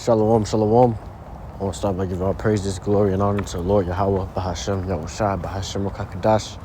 Shalom, shalom. I want to start by giving all praises, glory, and honor to the Lord Yahweh, Bahashem, Yahushua, Bahashem, Rukakadash.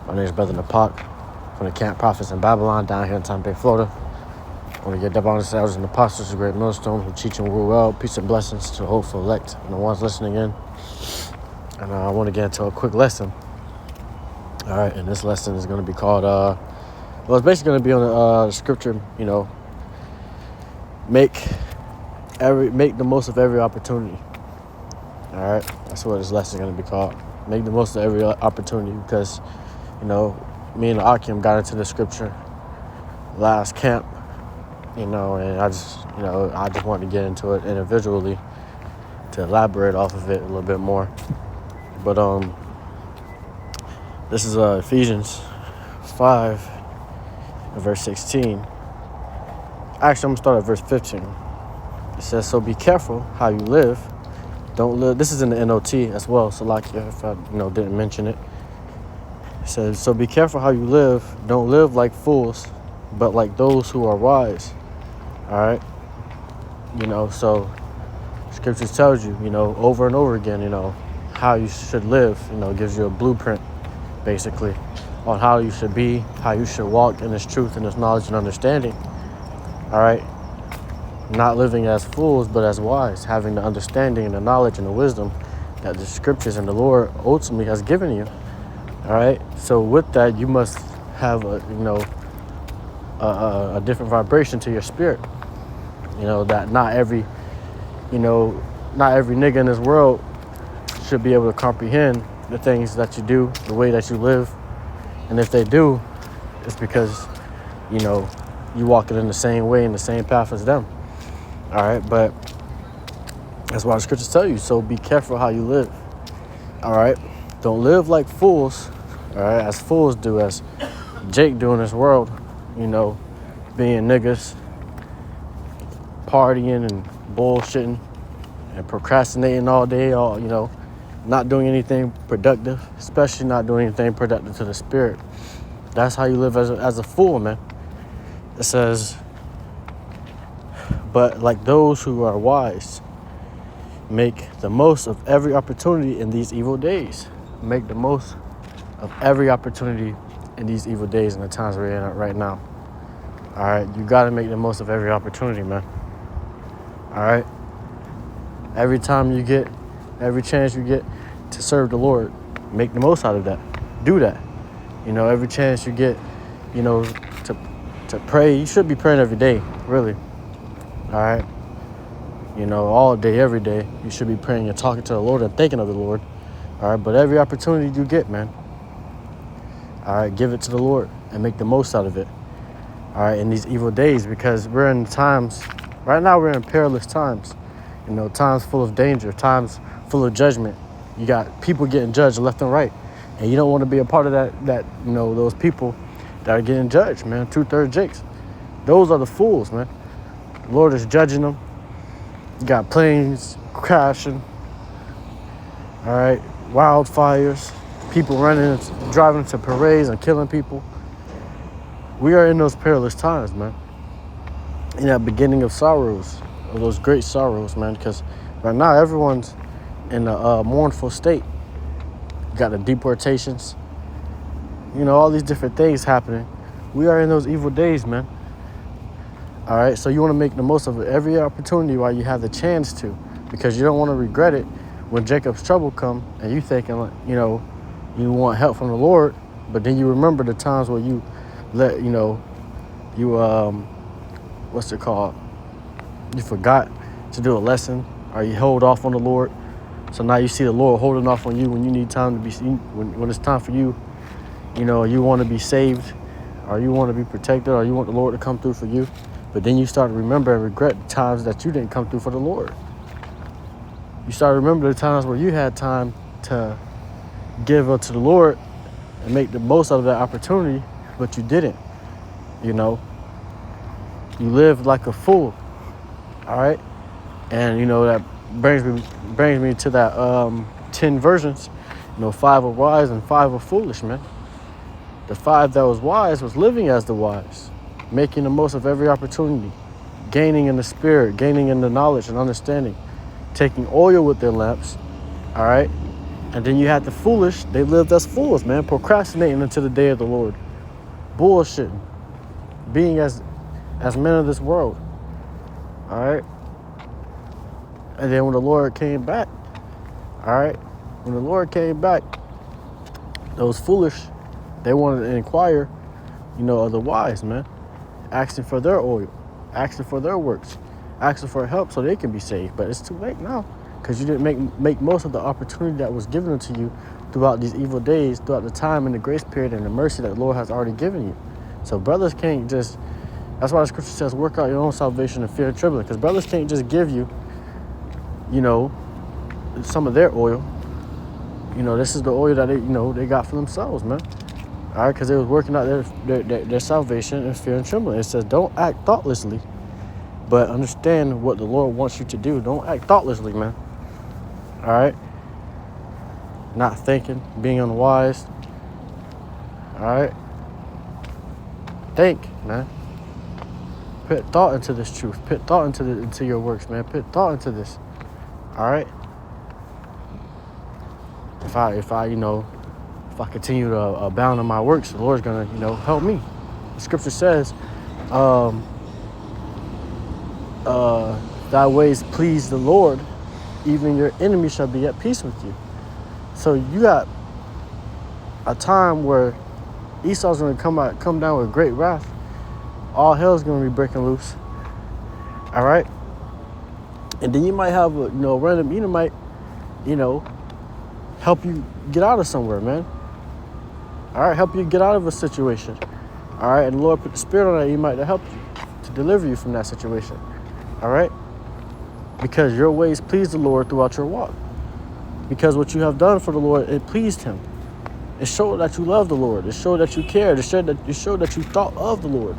My name is Brother Napak from the Camp Prophets in Babylon down here in Tampa Bay, Florida. I want to get double honor to elders and apostles of Great Millstone who teach and rule well. Peace and blessings to the hopeful elect and the ones listening in. And I want to get into a quick lesson. All right, and this lesson is going to be called, it's basically going to be on the scripture, make the most of every opportunity. All right, that's what this lesson is going to be called. Make the most of every opportunity because, me and Akim got into the scripture last camp, and I just wanted to get into it individually to elaborate off of it a little bit more. But this is Ephesians 5, verse 16. Actually, I'm going to start at verse 15. It says, so be careful how you live. Don't live. This is in the NOT as well, so like if I didn't mention it. It says, so be careful how you live. Don't live like fools, but like those who are wise. All right? So scriptures tells you, over and over again, how you should live, gives you a blueprint, basically, on how you should be, how you should walk in this truth and this knowledge and understanding. All right? Not living as fools, but as wise, having the understanding and the knowledge and the wisdom that the scriptures and the Lord ultimately has given you. All right. So with that, you must have a different vibration to your spirit. That not every nigga in this world should be able to comprehend the things that you do, the way that you live. And if they do, it's because, you walking in the same way, in the same path as them. All right, but that's why the scriptures tell you. So be careful how you live. All right, don't live like fools. All right, as fools do, as Jake do in this world. Being niggas, partying and bullshitting and procrastinating all day. Not doing anything productive, especially not doing anything productive to the spirit. That's how you live as a fool, man. It says, but like those who are wise, make the most of every opportunity in these evil days. Make the most of every opportunity in these evil days and the times we're in right now. All right, you got to make the most of every opportunity, man. All right, every time you get, every chance you get to serve the Lord, make the most out of that. Do that. Every chance you get, to pray. You should be praying every day, really. All right. All day, every day, you should be praying and talking to the Lord and thinking of the Lord. All right. But every opportunity you get, man. All right. Give it to the Lord and make the most out of it. All right. In these evil days, because we're in times, right now we're in perilous times. Times full of danger, times full of judgment. You got people getting judged left and right. And you don't want to be a part of that, those people that are getting judged, man. 2/3 Jakes. Those are the fools, man. The Lord is judging them. You got planes crashing. All right. Wildfires. People driving to parades and killing people. We are in those perilous times, man. In that beginning of sorrows, of those great sorrows, man. Because right now everyone's in a mournful state. You got the deportations. All these different things happening. We are in those evil days, man. All right, so you want to make the most of every opportunity while you have the chance to, because you don't want to regret it when Jacob's trouble come and you thinking, you want help from the Lord, but then you remember the times where you let, you forgot to do a lesson, or you hold off on the Lord. So now you see the Lord holding off on you when you need time to be, when it's time for you, you want to be saved, or you want to be protected, or you want the Lord to come through for you. But then you start to remember and regret the times that you didn't come through for the Lord. You start to remember the times where you had time to give up to the Lord and make the most out of that opportunity, but you didn't. You lived like a fool. All right? And, that brings me to that 10 versions. 5 are wise and 5 are foolish, man. The 5 that was wise was living as the wise, making the most of every opportunity. gaining in the spirit, gaining in the knowledge and understanding, taking oil with their lamps, all right? And then you had the foolish, they lived as fools, man, procrastinating until the day of the Lord, bullshitting, being as men of this world, all right? And then when the Lord came back, all right, when the Lord came back, those foolish, they wanted to inquire, of the wise, man, asking for their oil, asking for their works, asking for help so they can be saved. But it's too late now, because you didn't make most of the opportunity that was given to you throughout these evil days, throughout the time and the grace period and the mercy that the Lord has already given you. So brothers can't just, that's why the scripture says, work out your own salvation in fear and trembling, because brothers can't just give you, some of their oil. This is the oil that they got for themselves, man. All right, because they was working out their salvation in fear and trembling. It says, don't act thoughtlessly, but understand what the Lord wants you to do. Don't act thoughtlessly, man. All right? Not thinking, being unwise. All right? Think, man. Put thought into this truth. Put thought into your works, man. Put thought into this. All right? If I continue to abound in my works, the Lord's gonna, help me. The scripture says, thy ways please the Lord, even your enemy shall be at peace with you. So you got a time where Esau's gonna come down with great wrath. All hell's gonna be breaking loose. All right? And then you might have a random Edomite, help you get out of somewhere, man. All right, help you get out of a situation. All right, and the Lord put the spirit on that Edomite to help you, to deliver you from that situation. All right? Because your ways please the Lord throughout your walk. Because what you have done for the Lord, it pleased him. It showed that you love the Lord. It showed that you cared. It showed that you thought of the Lord.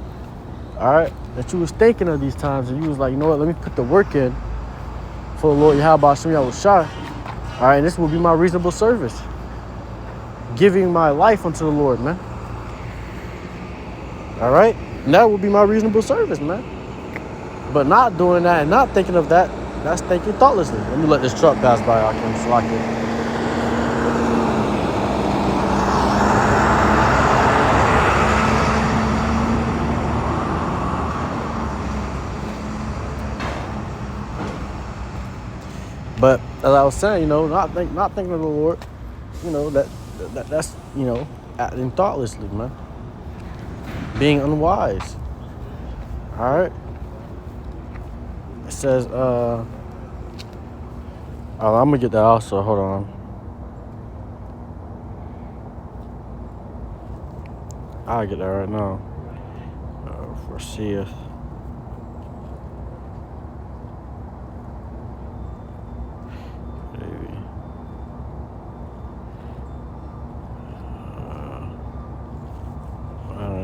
All right? That you was thinking of these times and you was like, let me put the work in for the Lord Yahweh Shem Yahushua. All right, and this will be my reasonable service. Giving my life unto the Lord, man. All right? And that will be my reasonable service, man. But not doing that and not thinking of that, that's thinking thoughtlessly. Let me let this truck pass by. I can slack it. But as I was saying, not thinking of the Lord, that's acting thoughtlessly, man. Being unwise. All right. It says, I'm gonna get that also. Hold on. I'll get that right now. Foreseeth.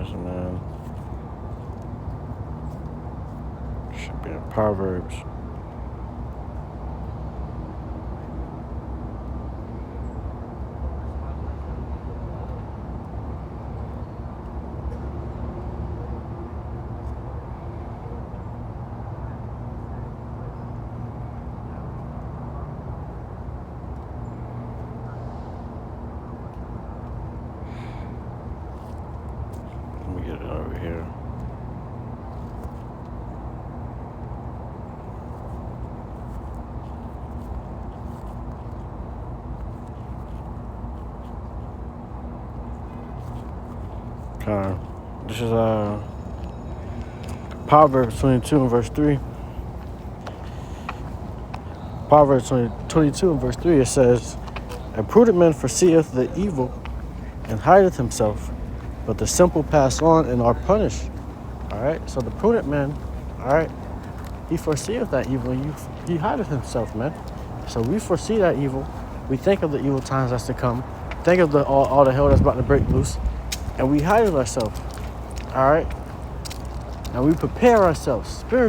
Man, should be in Proverbs. Here. Okay. This is Proverbs 22 and verse 3. Proverbs 22 and verse 3, it says, a prudent man foreseeth the evil and hideth himself, but the simple pass on and are punished. All right? So the prudent man, all right, he foreseeth that evil and he hideth himself, man. So we foresee that evil. We think of the evil times that's to come. Think of all the hell that's about to break loose. And we hide ourselves. All right? And we prepare ourselves spiritually.